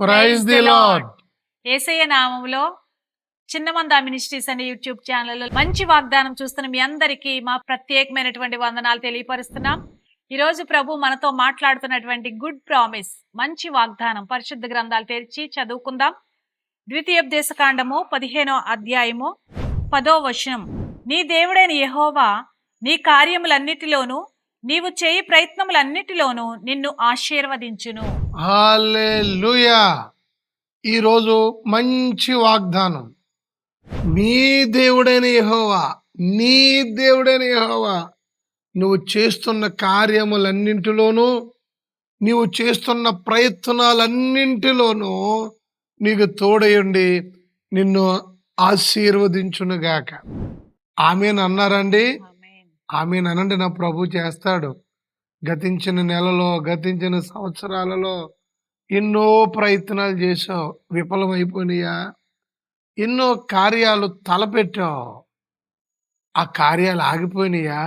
Praise the lord. యేసయ్య నామములో చిన్నమంద ministries అనే YouTube ఛానల్లో మంచి వాగ్దానం చూస్తున్న మీ అందరికీ మా ప్రత్యేకమైనటువంటి వందనాలు తెలియపరుస్తున్నాం. ఈరోజు ప్రభు మనతో మాట్లాడుతున్నటువంటి గుడ్ ప్రామిస్, మంచి వాగ్దానం పరిశుద్ధ గ్రంథాలు తెరిచి చదువుకుందాం. ద్వితీయోపదేశకాండము 15వ అధ్యాయము 10వ వచనం. నీ దేవుడైన యెహోవా నీ కార్యములన్నిటిలోనూ నీవు చేయి ప్రయత్నములన్నిటిలోనూ నిన్ను ఆశీర్వదించును. హల్లెలూయా. ఈరోజు మంచి వాగ్దానం. మీ దేవుడైన యెహోవా, నీ దేవుడైన యెహోవా నువ్వు చేస్తున్న కార్యములన్నింటిలోనూ, నీవు చేస్తున్న ప్రయత్నాలన్నింటిలోనూ నీకు తోడయుండి నిన్ను ఆశీర్వదించునుగాక. ఆమేన్ అన్నారండి. ఆమేన్ అనండి. నా ప్రభు చేస్తాడు. గతించిన నెలలో, గతించిన సంవత్సరాలలో ఎన్నో ప్రయత్నాలు చేసావు, విఫలమైపోయినాయా? ఎన్నో కార్యాలు తలపెట్టావు, ఆ కార్యాలు ఆగిపోయినాయా?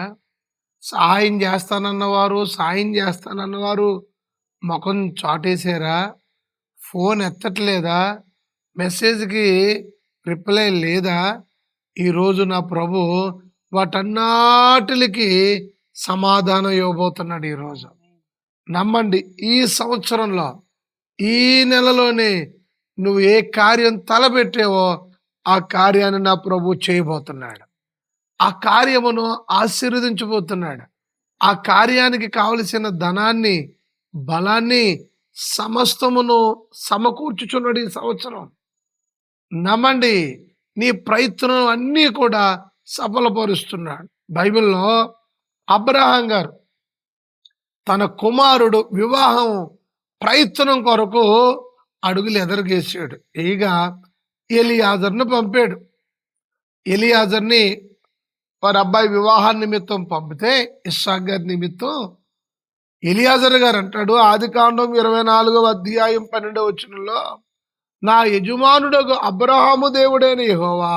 సాయం చేస్తానన్నవారు ముఖం చాటేశారా? ఫోన్ ఎత్తట్లేదా? మెసేజ్కి రిప్లై లేదా? ఈరోజు నా ప్రభు వాటన్నిటికి సమాధానం ఇవ్వబోతున్నాడు. ఈరోజు నమ్మండి. ఈ సంవత్సరంలో, ఈ నెలలోనే నువ్వు ఏ కార్యం తలపెట్టావో ఆ కార్యాన్ని నా ప్రభు చేయబోతున్నాడు. ఆ కార్యమును ఆశీర్వదించబోతున్నాడు. ఆ కార్యానికి కావలసిన ధనాన్ని, బలాన్ని సమస్తమును సమకూర్చుచున్నాడు ఈ సంవత్సరం. నమ్మండి. నీ ప్రయత్నం అన్నీ కూడా సఫలపరుస్తున్నాడు. బైబిల్లో అబ్రహాం గారు తన కుమారుడు వివాహం ప్రయత్నం కొరకు అడుగులు ఎదురుగేసాడు. ఇక ఎలియాజర్ను పంపాడు. ఎలియాజర్ని వారి అబ్బాయి వివాహం నిమిత్తం పంపితే ఇస్సాక్ గారి నిమిత్తం ఎలియాజర్ గారు అంటాడు, ఆదికాండం 24వ అధ్యాయం 12వ వచనంలో, నా యజమానుడగు అబ్రహాము దేవుడైన యెహోవా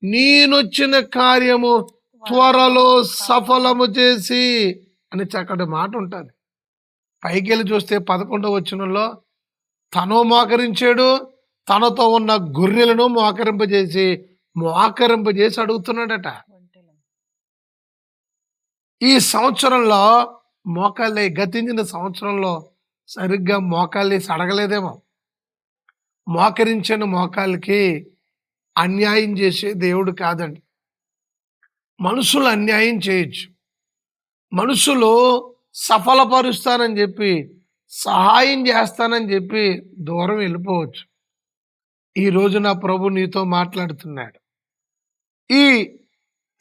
నేనొచ్చిన కార్యము త్వరలో సఫలము చేసి అని చక్కటి మాట ఉంటుంది. పైకి వెళ్ళి చూస్తే 11వ వచనంలో తను మోకరించాడు, తనతో ఉన్న గొర్రెలను మోకరింపజేసి అడుగుతున్నాడట. ఈ సంవత్సరంలో మోకాళ్ళే, గతించిన సంవత్సరంలో సరిగ్గా మోకాళ్ళేసి అడగలేదేమో. మోకరించిన మోకాళ్ళకి అన్యాయం చేసే దేవుడు కాదండి. మనుషులు అన్యాయం చేయొచ్చు, మనుషులు సఫలపరుస్తానని చెప్పి, సహాయం చేస్తానని చెప్పి దూరం వెళ్ళిపోవచ్చు. ఈరోజు నా ప్రభు నీతో మాట్లాడుతున్నాడు. ఈ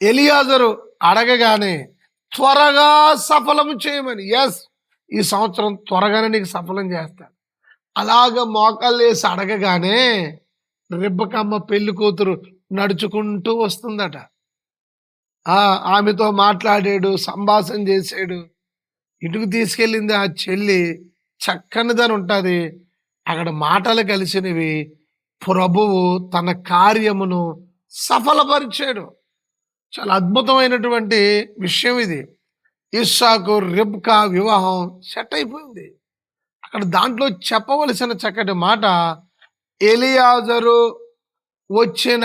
ఎలియాజరు అడగగానే త్వరగా సఫలము చేయమని. ఈ సంవత్సరం త్వరగానే నీకు సఫలం చేస్తాడు. అలాగ మోకాళ్ళు వేసి అడగగానే రెబ్బకమ్మ పెళ్లి కూతురు నడుచుకుంటూ వస్తుందట. ఆమెతో మాట్లాడాడు, సంభాషణ చేశాడు. ఇటుకు తీసుకెళ్ళింది ఆ చెల్లి, చక్కనిదని ఉంటుంది. అక్కడ మాటలు కలిసినవి. ప్రభువు తన కార్యమును సఫలపరిచాడు. చాలా అద్భుతమైనటువంటి విషయం ఇది. ఇస్సాకు రెబ్కా వివాహం సెట్ అయిపోయింది. అక్కడ దాంట్లో చెప్పవలసిన చక్కటి మాట, ఎలియాజరు వచ్చిన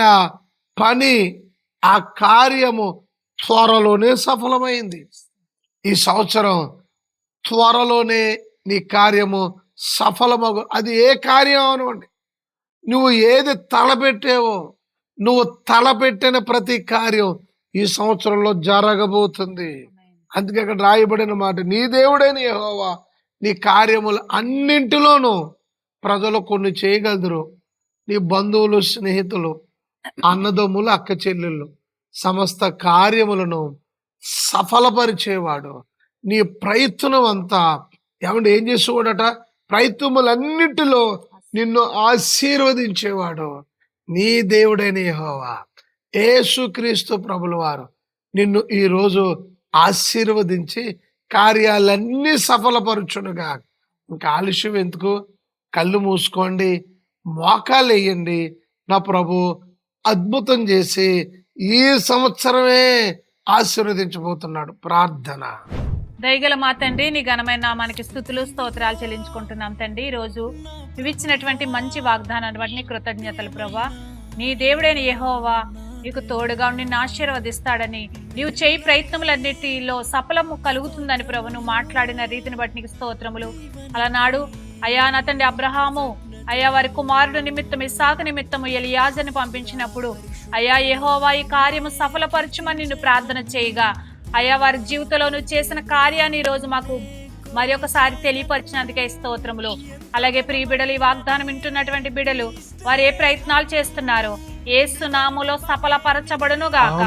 పని, ఆ కార్యము త్వరలోనే సఫలమైంది. ఈ సంవత్సరం త్వరలోనే నీ కార్యము సఫలమగు. అది ఏ కార్యం అనండి, నువ్వు ఏది తలపెట్టావో, నువ్వు తలపెట్టిన ప్రతి కార్యం ఈ సంవత్సరంలో జరగబోతుంది. అందుకే అక్కడ రాయబడిన మాట, నీ దేవుడైన యెహోవా నీ కార్యములు అన్నింటిలోనూ ప్రజలు కొన్ని చేయగలరు. నీ బంధువులు, స్నేహితులు, అన్నదమ్ములు, అక్క చెల్లెళ్ళు సమస్త కార్యములను సఫలపరిచేవాడు. నీ ప్రయత్నం అంతా ఏం చేసేవాడట? ప్రయత్నములన్నిటిలో నిన్ను ఆశీర్వదించేవాడు నీ దేవుడైన యెహోవా. యేసుక్రీస్తు ప్రభుల వారు నిన్ను ఈరోజు ఆశీర్వదించి కార్యాలన్నీ సఫలపరచునుగా. ఇంకా ఆలస్యం ఎందుకు? కళ్ళు మూసుకోండి, మోకాలు వేయండి. నా ప్రభు అద్భుతం చేసి ఈ సంవత్సరమే ఆశీర్వదించబోతున్నాడు. ప్రార్థన. దయగల మా తండ్రి, నీ ఘనమైన నామానికి స్తుతులు స్తోత్రాలు చెల్లించుకుంటున్నాం తండ్రి. ఈ రోజు ఇచ్చినటువంటి మంచి వాగ్దానాన్ని బట్టి నీ కృతజ్ఞతలు ప్రభా. నీ దేవుడైన యెహోవా నీకు తోడుగా నిన్ను ఆశీర్వదిస్తాడని, నీవు చేయి ప్రయత్నములన్నిటిలో సఫలము కలుగుతుందని ప్రభు నువ్వు మాట్లాడిన రీతిని బట్టి నీకు స్తోత్రములు. అలనాడు అయా నా తండ్రి అబ్రహాము అయ్యా వారి కుమారుడు నిమిత్తం ఇస్సాకు నిమిత్తము ఎలియాజరుని పంపించినప్పుడు అయ్యా యెహోవా ఈ కార్యము సఫలపరచుమని నిన్ను ప్రార్థన చేయగా అయ్యా వారి జీవితంలో నువ్వు చేసిన కార్యాన్ని ఈ రోజు మాకు మరి ఒకసారి తెలియపరిచినందుకే స్తోత్రములు. అలాగే ప్రియ బిడ్డలు, ఈ వాగ్దానం వింటున్నటువంటి బిడ్డలు వారు ఏ ప్రయత్నాలు చేస్తున్నారో యేసు నామములో సఫలపరచబడును గాక.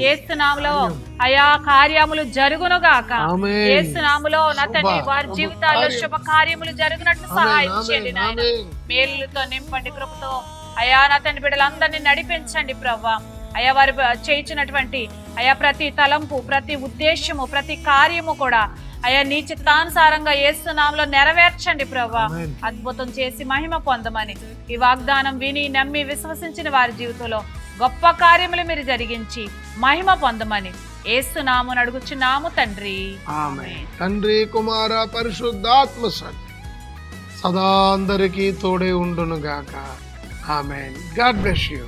యేసు నామములో అయా కార్యములు జరుగును గాక. యేసు నామములో నా తండ్రి వారి జీవితాల్లో శుభ కార్యములు జరుగునట్లు సహాయం చేయండి నాయన. మేలులతో నింపండి, కృపతో అయా నా తండ్రి బిడ్డలందరినీ నడిపించండి ప్రవ్వా. అయా వారు చేయించినటువంటి అయా ప్రతి తలంపు, ప్రతి ఉద్దేశము, ప్రతి కార్యము కూడా అయా నీ చిత్తానుసారంగా యేసు నామములో నెరవేర్చండి ప్రభా. అద్భుతం చేసి మహిమ పొందమని ఈ వాగ్దానం విని నమ్మి విశ్వసించిన వారి జీవితంలో గొప్ప కార్యములు మీరు జరిగించి మహిమ పొందమని యేసు నామమున అడుగుచున్నాము తండ్రి. ఆమేన్. తండ్రి, కుమార, పరిశుద్ధాత్మ సదా అందరికీ తోడే ఉండును గాక. ఆమేన్. God bless you.